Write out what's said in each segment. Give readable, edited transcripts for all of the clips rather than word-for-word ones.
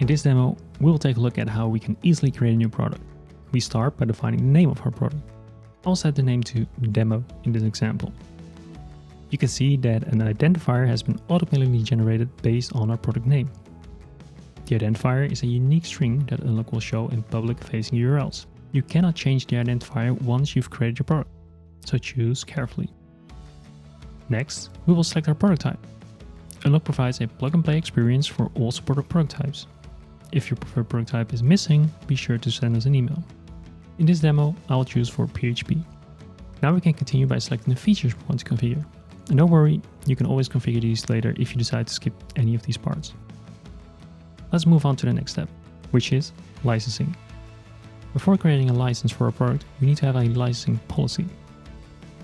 this demo, we'll take a look at how we can easily create a new product. We start by defining the name of our product. I'll set the name to Demo in this example. You can see that an identifier has been automatically generated based on our product name. The identifier is a unique string that Unlock will show in public-facing URLs. You cannot change the identifier once you've created your product, so choose carefully. Next, we will select our product type. Unlock provides a plug-and-play experience for all supported product types. If your preferred product type is missing, be sure to send us an email. In this demo, I'll choose for PHP. Now we can continue by selecting the features we want to configure. And don't worry, you can always configure these later if you decide to skip any of these parts. Let's move on to the next step, which is licensing. Before creating a license for a product, we need to have a licensing policy.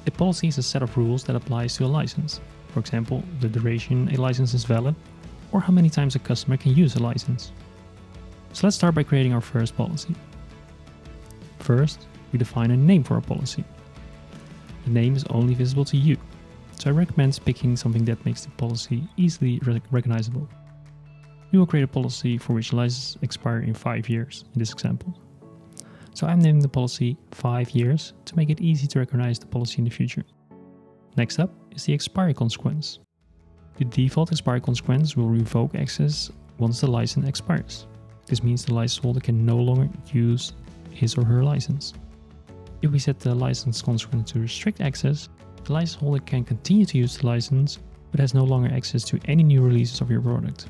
A policy is a set of rules that applies to a license. For example, the duration a license is valid, or how many times a customer can use a license. So let's start by creating our first policy. First, we define a name for our policy. The name is only visible to you, so I recommend picking something that makes the policy easily recognizable. We will create a policy for which licenses expire in 5 years in this example. So I'm naming the policy 5 years to make it easy to recognize the policy in the future. Next up is the expiry consequence. The default expiry consequence will revoke access once the license expires. This means the license holder can no longer use his or her license. If we set the license consequence to restrict access, the license holder can continue to use the license, but has no longer access to any new releases of your product.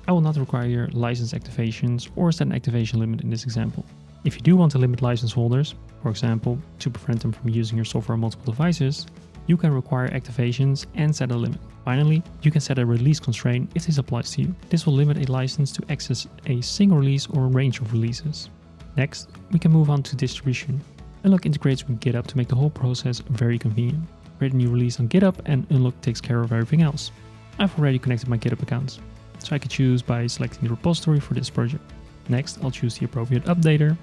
I will not require license activations or set an activation limit in this example. If you do want to limit license holders, for example, to prevent them from using your software on multiple devices, you can require activations and set a limit. Finally, you can set a release constraint if this applies to you. This will limit a license to access a single release or a range of releases. Next, we can move on to distribution. Unlock integrates with GitHub to make the whole process very convenient. Create a new release on GitHub and Unlock takes care of everything else. I've already connected my GitHub accounts, so I can choose by selecting the repository for this project. Next, I'll choose the appropriate updater,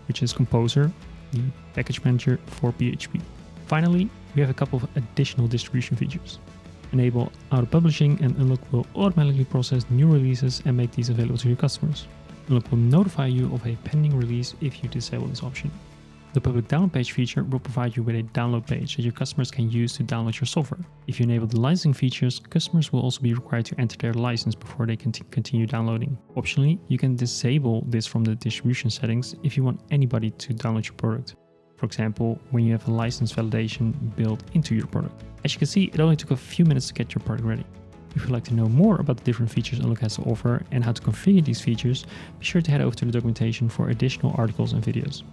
which is Composer, the package manager for PHP. Finally, we have a couple of additional distribution features. Enable auto-publishing and Unlock will automatically process new releases and make these available to your customers. Unlock will notify you of a pending release if you disable this option. The public download page feature will provide you with a download page that your customers can use to download your software. If you enable the licensing features, customers will also be required to enter their license before they can continue downloading. Optionally, you can disable this from the distribution settings if you want anybody to download your product. For example, when you have a license validation built into your product. As you can see, it only took a few minutes to get your product ready. If you'd like to know more about the different features Unlock has to offer and how to configure these features, be sure to head over to the documentation for additional articles and videos.